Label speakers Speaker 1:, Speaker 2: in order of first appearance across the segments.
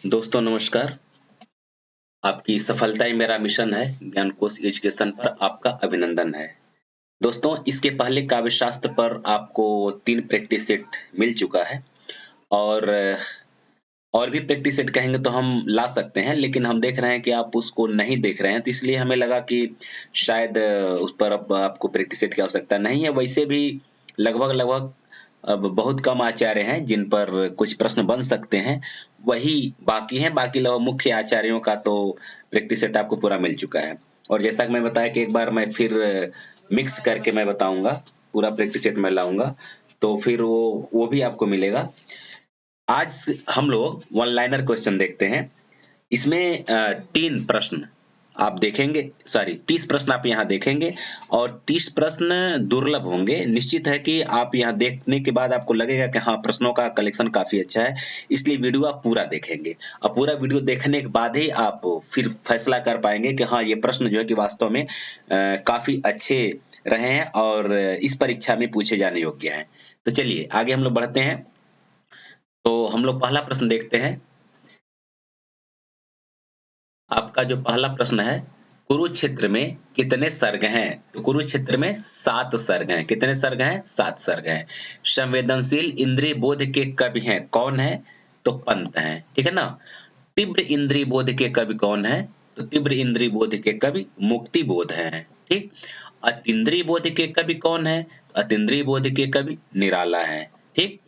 Speaker 1: दोस्तों नमस्कार। आपकी सफलता ही मेरा मिशन है। ज्ञानकोश एजुकेशन पर आपका अभिनंदन है। दोस्तों इसके पहले काव्य शास्त्र पर आपको 3 प्रैक्टिस सेट मिल चुका है और और भी प्रैक्टिस सेट कहेंगे तो हम ला सकते हैं, लेकिन हम देख रहे हैं कि आप उसको नहीं देख रहे हैं, तो इसलिए हमें लगा कि शायद उस पर अब आपको प्रैक्टिस सेट की आवश्यकता नहीं है। वैसे भी लगभग अब बहुत कम आचार्य हैं जिन पर कुछ प्रश्न बन सकते हैं, वही बाकी हैं। बाकी लोग मुख्य आचार्यों का तो प्रैक्टिस सेट आपको पूरा मिल चुका है। और जैसा कि मैं बताया कि एक बार मैं फिर मिक्स करके मैं बताऊंगा, पूरा प्रैक्टिस सेट मैं लाऊंगा, तो फिर वो भी आपको मिलेगा। आज हम लोग वन लाइनर क्वेश्चन देखते हैं। इसमें 3 प्रश्न आप देखेंगे, सॉरी 30 प्रश्न आप यहाँ देखेंगे और 30 प्रश्न दुर्लभ होंगे। निश्चित है कि आप यहाँ देखने के बाद आपको लगेगा कि हाँ, प्रश्नों का कलेक्शन काफी अच्छा है, इसलिए वीडियो आप पूरा देखेंगे। और पूरा वीडियो देखने के बाद ही आप फिर फैसला कर पाएंगे कि हाँ, ये प्रश्न जो है कि वास्तव में काफी अच्छे रहे हैं और इस परीक्षा में पूछे जाने योग्य हैं। तो चलिए आगे हम लोग बढ़ते हैं। तो हम लोग पहला प्रश्न देखते हैं। आपका जो पहला प्रश्न है, कुरुक्षेत्र में कितने सर्ग हैं? तो कुरुक्षेत्र में 7 सर्ग हैं। कितने सर्ग हैं? 7 सर्ग हैं। संवेदनशील इंद्रिय बोध के कवि हैं, कौन है? तो पंत हैं, ठीक है ना। तीव्र इंद्रिय बोध के कवि कौन है? तो तीव्र इंद्रिय बोध के कवि मुक्ति बोध हैं, ठीक। अतीन्द्रिय बोध के कवि कौन है? अतीन्द्रिय बोध के कवि निराला है, ठीक।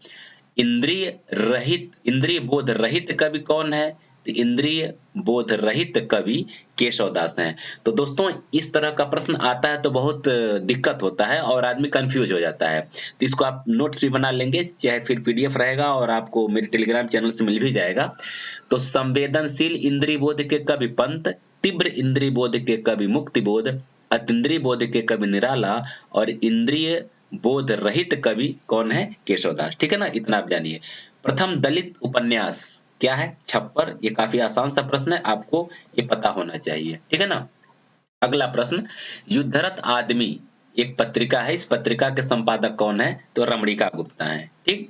Speaker 1: इंद्रिय बोध रहित कवि कौन है? तो इंद्रिय बोध रहित कवि केशवदास हैं। तो दोस्तों इस तरह का प्रश्न आता है तो बहुत दिक्कत होता है और आदमी कंफ्यूज हो जाता है। तो इसको आप नोट्स भी बना लेंगे, चाहे फिर पीडीएफ रहेगा और आपको मेरे टेलीग्राम चैनल से मिल भी जाएगा। तो संवेदनशील इंद्रिय बोध के कवि पंत, तीव्र इंद्रिय बोध के कवि मुक्ति बोध, अतीन्द्रिय बोध के कवि निराला और इंद्रिय बोध रहित कवि कौन है? केशवदास, ठीक है ना। इतना आप जानिए। प्रथम दलित उपन्यास क्या है? छप्पर। ये काफी आसान सा प्रश्न है, आपको ये पता होना चाहिए, ठीक है ना। अगला प्रश्न, युद्धरत आदमी एक पत्रिका है, इस पत्रिका के संपादक कौन है? तो रमणीका गुप्ता है, ठीक।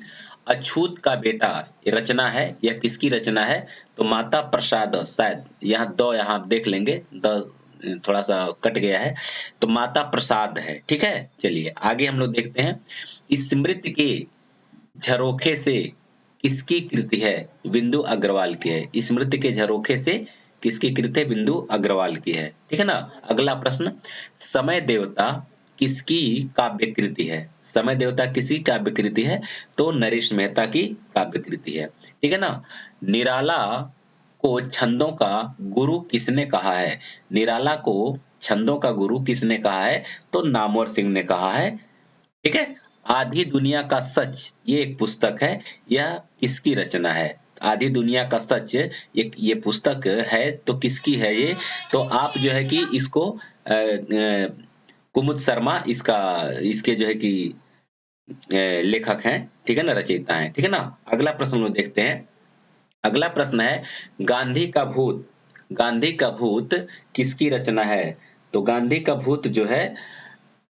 Speaker 1: अछूत का बेटा ये रचना है, यह किसकी रचना है? तो माता प्रसाद, शायद यहाँ दो यहाँ आप देख लेंगे, थोड़ा सा कट गया है, तो माता प्रसाद है, ठीक है। चलिए आगे हम लोग देखते हैं। इस स्मृति के झरोखे से किसकी कृति है? बिंदु अग्रवाल की है। स्मृति के झरोखे से किसकी कृति है? बिंदु अग्रवाल की है, ठीक है ना। अगला प्रश्न, समय देवता किसकी काव्य कृति है? समय देवता किसकी काव्य कृति है? तो नरेश मेहता की काव्य कृति है, ठीक है ना। निराला को छंदों का गुरु किसने कहा है? निराला को छंदों का गुरु किसने कहा है? तो नामवर सिंह ने कहा है, ठीक है। आधी दुनिया का सच ये एक पुस्तक है, यह किसकी रचना है? आधी दुनिया का सच ये पुस्तक है, तो किसकी है ये? तो आप जो है कि इसको कुमुद शर्मा इसके जो है कि लेखक हैं, ठीक है ना, रचयिता हैं, ठीक है ना। अगला प्रश्न लोग देखते हैं। अगला प्रश्न है, गांधी का भूत, गांधी का भूत किसकी रचना है? तो गांधी का भूत जो है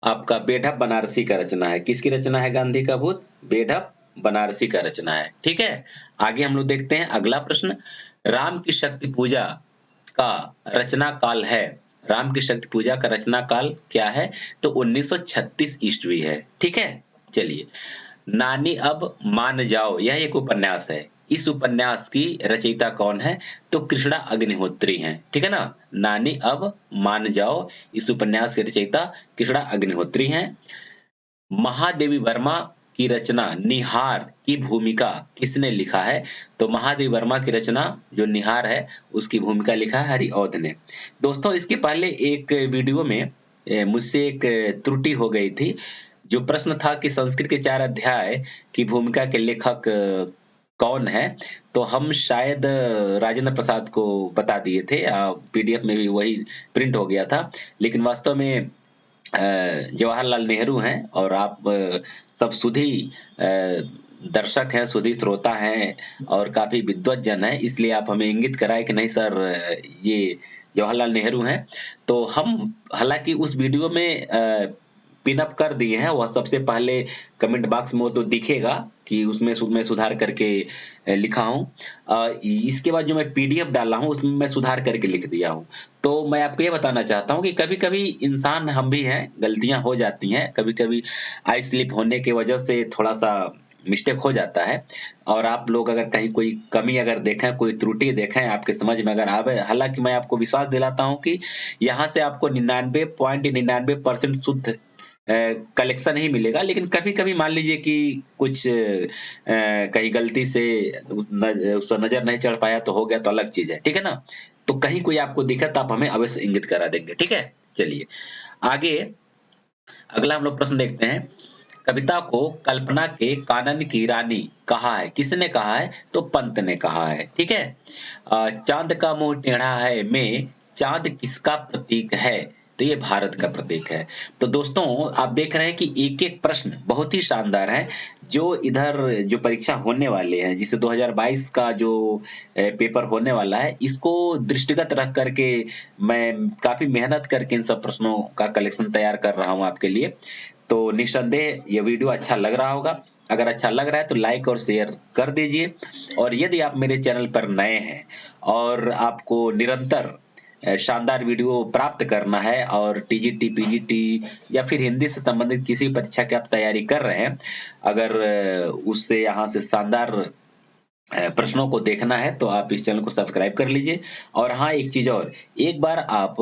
Speaker 1: आपका बेढप बनारसी का रचना है। किसकी रचना है गांधी का भूत? बेढप बनारसी का रचना है, ठीक है। आगे हम लोग देखते हैं अगला प्रश्न, राम की शक्ति पूजा का रचना काल है। राम की शक्ति पूजा का रचना काल क्या है? तो 1936 ईस्वी है, ठीक है। चलिए, नानी अब मान जाओ यह एक उपन्यास है, इस उपन्यास की रचयिता कौन है? तो कृष्णा अग्निहोत्री हैं, ठीक है ना। नानी अब मान जाओ इस उपन्यास के रचयिता कृष्णा अग्निहोत्री हैं। महादेवी वर्मा की रचना निहार की भूमिका किसने लिखा है? तो महादेवी वर्मा की रचना जो निहार है उसकी भूमिका लिखा है हरिऔध ने। दोस्तों इसके पहले एक वीडियो में मुझसे एक त्रुटि हो गई थी। जो प्रश्न था कि संस्कृत के 4 अध्याय की भूमिका के लेखक कौन है, तो हम शायद राजेंद्र प्रसाद को बता दिए थे, पीडीएफ में भी वही प्रिंट हो गया था, लेकिन वास्तव में जवाहरलाल नेहरू हैं और आप सब सुधी दर्शक हैं, सुधी श्रोता हैं और काफी विद्वत जन हैं, इसलिए आप हमें इंगित कराए कि नहीं सर ये जवाहरलाल नेहरू हैं। तो हम हालांकि उस वीडियो में पिन अप कर दिए हैं, वह सबसे पहले कमेंट बॉक्स में वो तो दिखेगा कि उसमें मैं सुधार करके लिखा हूँ। इसके बाद जो मैं पीडीएफ डाला हूँ उसमें मैं सुधार करके लिख दिया हूँ। तो मैं आपको ये बताना चाहता हूँ कि कभी-कभी इंसान हम भी हैं, गलतियाँ हो जाती हैं, कभी-कभी आई स्लिप होने की वजह से थोड़ा-सा मिस्टेक हो जाता है। और आप लोग अगर कहीं कोई कमी अगर देखें, कोई त्रुटि देखें, आपके समझ में अगर आवे, हालाँकि मैं आपको विश्वास दिलाता हूँ कि यहाँ से आपको 99.99% शुद्ध कलेक्शन ही मिलेगा। लेकिन कभी-कभी मान लीजिए कि कुछ कहीं गलती से उस पर नज़र नहीं चढ़ पाया तो हो गया, तो अलग चीज़ है, ठीक है ना? तो कहीं कोई आपको दिखे तो आप हमें अवश्य इंगित करा देंगे, ठीक है? चलिए, आगे अगला हम लोग प्रश्न देखते हैं। कविता को कल्पना के कानन की रानी कहा है, किसने कहा है? तो पंत ने कहा है, ठीक है? चांद का मुंह टेढ़ा है में चांद किसका प्रतीक है? तो ये भारत का प्रतीक है। तो दोस्तों आप देख रहे हैं कि एक-एक प्रश्न बहुत ही शानदार है। जो इधर जो परीक्षा होने वाले हैं, जिसे 2022 का जो पेपर होने वाला है, इसको दृष्टिगत रख करके मैं काफ़ी मेहनत करके इन सब प्रश्नों का कलेक्शन तैयार कर रहा हूँ आपके लिए। तो निस्संदेह ये वीडियो अच्छा लग रहा होगा। अगर अच्छा लग रहा है तो लाइक और शेयर कर दीजिए। और यदि आप मेरे चैनल पर नए हैं और आपको निरंतर शानदार वीडियो प्राप्त करना है और टीजीटी, पीजीटी या फिर हिंदी से संबंधित किसी परीक्षा की आप तैयारी कर रहे हैं, अगर उससे यहाँ से शानदार प्रश्नों को देखना है तो आप इस चैनल को सब्सक्राइब कर लीजिए। और हाँ, एक चीज़ और, एक बार आप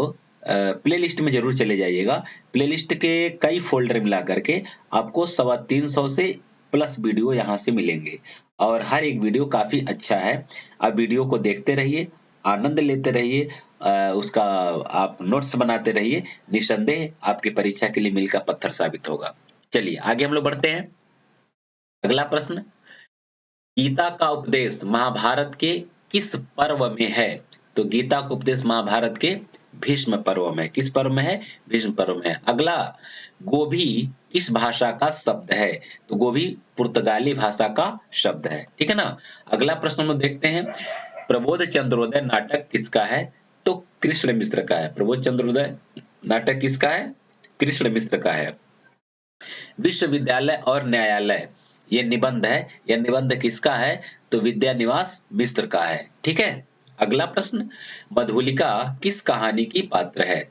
Speaker 1: प्लेलिस्ट में ज़रूर चले जाइएगा। प्लेलिस्ट के कई फ़ोल्डर मिला करके आपको 350 से प्लस वीडियो यहाँ से मिलेंगे और हर एक वीडियो काफ़ी अच्छा है। आप वीडियो को देखते रहिए, आनंद लेते रहिए, उसका आप नोट्स बनाते रहिए। निस्संदेह आपकी परीक्षा के लिए मील का पत्थर साबित होगा। चलिए आगे हम लोग बढ़ते हैं। अगला प्रश्न, गीता का उपदेश महाभारत के किस पर्व में है? तो गीता का उपदेश महाभारत के भीष्म पर्व में। किस पर्व में है? भीष्म पर्व में है। अगला, गोभी किस भाषा का शब्द है? तो गोभी पुर्तगाली भाषा का शब्द है, ठीक है ना? अगला प्रश्न हम लोग देखते हैं। प्रबोध चंद्रोदय नाटक किसका है? तो कृष्ण मिश्र का है। प्रबोध चंद्रोदय नाटक किसका है? कृष्ण मिश्र का है। विश्वविद्यालय और न्यायालय, ये निबंध है। यह निबंध किसका है? तो विद्यानिवास मिश्र का है, ठीक है? अगला प्रश्न, मधुलिका किस कहानी की पात्र है?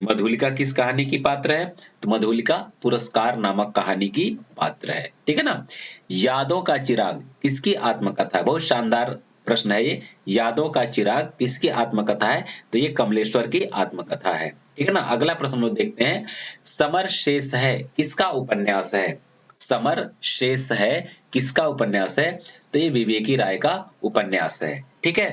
Speaker 1: मधुलिका किस कहानी की पात्र है? तो मधुलिका पुरस्कार नामक कहानी की पात्र है, ठीक है ना? यादों का चिराग किसकी आत्मकथा है? बहुत शानदार प्रश्न है ये। यादों का चिराग किसकी आत्मकथा है? तो ये कमलेश्वर की आत्मकथा है, ठीक है ना? अगला प्रश्न लोग देखते हैं। समर शेष है किसका उपन्यास है? समर शेष है किसका उपन्यास है? तो ये विवेकी राय का उपन्यास है, ठीक है?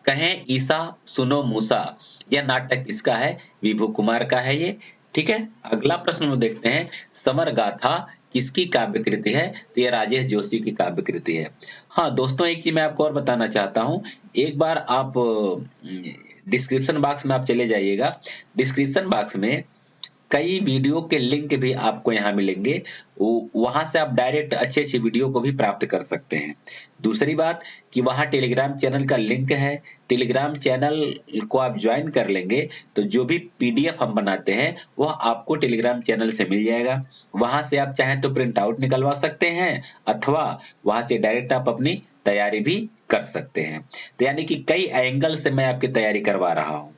Speaker 1: कहें ईसा सुनो मूसा, यह नाटक किसका है? विभू कुमार का है ये, ठीक है? अगला प्रश्न हम देखते हैं। समर गाथा किसकी काव्य कृति है? तो ये राजेश जोशी की काव्य कृति है। हाँ दोस्तों, एक चीज मैं आपको और बताना चाहता हूँ। एक बार आप डिस्क्रिप्शन बॉक्स में आप चले जाइएगा। डिस्क्रिप्शन बॉक्स में कई वीडियो के लिंक भी आपको यहाँ मिलेंगे। वहां से आप डायरेक्ट अच्छे-अच्छे वीडियो को भी प्राप्त कर सकते हैं। दूसरी बात कि वहाँ टेलीग्राम चैनल का लिंक है। टेलीग्राम चैनल को आप ज्वाइन कर लेंगे तो जो भी पीडीएफ हम बनाते हैं वह आपको टेलीग्राम चैनल से मिल जाएगा। वहां से आप चाहें तो प्रिंट आउट निकलवा सकते हैं अथवा वहां से डायरेक्ट आप अपनी तैयारी भी कर सकते हैं। तो यानी कि कई एंगल से मैं आपकी तैयारी करवा रहा हूँ।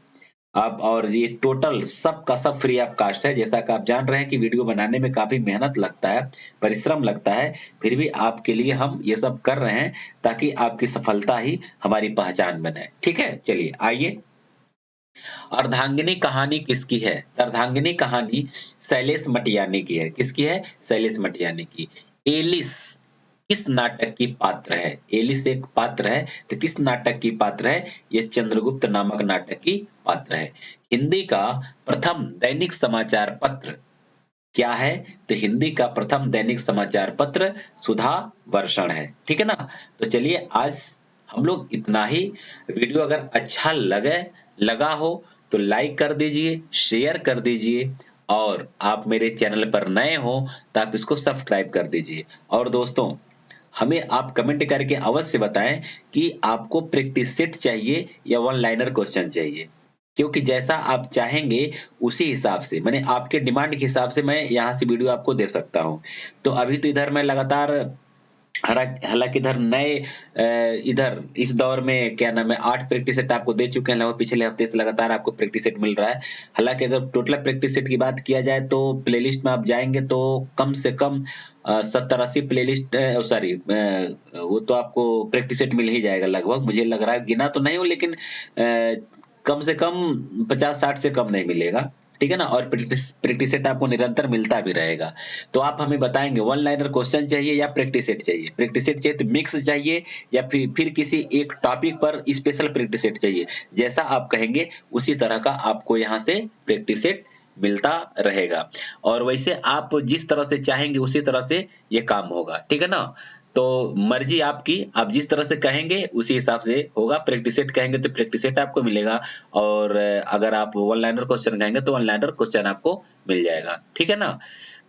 Speaker 1: आप, और ये टोटल सब का सब फ्री ऑफ कास्ट है। जैसा कि आप जान रहे हैं कि वीडियो बनाने में काफी मेहनत लगता है, परिश्रम लगता है, फिर भी आपके लिए हम ये सब कर रहे हैं ताकि आपकी सफलता ही हमारी पहचान बने, ठीक है? चलिए आइए। अर्धांगिनी कहानी किसकी है? अर्धांगिनी कहानी शैलेश मटियानी की है। किसकी है? शैलेश मटियानी की। एलिस किस नाटक की पात्र है? एलिस एक पात्र है, तो किस नाटक की पात्र है? यह चंद्रगुप्त नामक नाटक की पात्र है। हिंदी का प्रथम दैनिक समाचार पत्र क्या है? तो हिंदी का प्रथम दैनिक समाचार पत्र सुधा वर्षण है, ठीक है ना? तो चलिए आज हम लोग इतना ही। वीडियो अगर अच्छा लगा हो तो लाइक कर दीजिए, शेयर कर दीजिए और आप मेरे चैनल पर नए हो तो आप इसको सब्सक्राइब कर दीजिए। और दोस्तों, हमें आप कमेंट करके अवश्य बताएं कि आपको प्रैक्टिस सेट चाहिए या वन लाइनर क्वेश्चन चाहिए। क्योंकि जैसा आप चाहेंगे उसी हिसाब से, माने आपके डिमांड के हिसाब से मैं यहाँ से वीडियो आपको दे सकता हूँ। तो अभी तो इधर मैं लगातार हालाँकि इधर नए इधर इस दौर में क्या नाम है 8 प्रैक्टिस सेट आपको दे चुके हैं, लगभग पिछले हफ्ते से लगातार आपको प्रैक्टिस सेट मिल रहा है। हालाँकि अगर टोटल प्रैक्टिस सेट की बात किया जाए तो प्लेलिस्ट में आप जाएँगे तो कम से कम 70-80 प्लेलिस्ट सॉरी वो तो आपको प्रैक्टिस सेट मिल ही जाएगा लगभग, मुझे लग रहा है, गिना तो नहीं हूँ लेकिन कम से कम 50-60 से कम नहीं मिलेगा, ठीक है ना? और प्रैक्टिस सेट आपको निरंतर मिलता भी रहेगा। तो आप हमें बताएँगे वन लाइनर क्वेश्चन चाहिए या प्रैक्टिस सेट चाहिए? प्रैक्टिस सेट चाहिए तो मिक्स चाहिए या फिर किसी एक टॉपिक पर स्पेशल प्रैक्टिस सेट चाहिए? जैसा आप कहेंगे उसी तरह का आपको यहाँ से प्रैक्टिस सेट मिलता रहेगा। और वैसे आप जिस तरह से चाहेंगे उसी तरह से ये काम होगा, ठीक है ना? तो मर्जी आपकी, आप जिस तरह से कहेंगे उसी हिसाब से होगा। प्रैक्टिस सेट कहेंगे तो प्रैक्टिस सेट आपको मिलेगा और अगर आप वन लाइनर क्वेश्चन कहेंगे तो वन लाइनर क्वेश्चन आपको मिल जाएगा, ठीक है ना?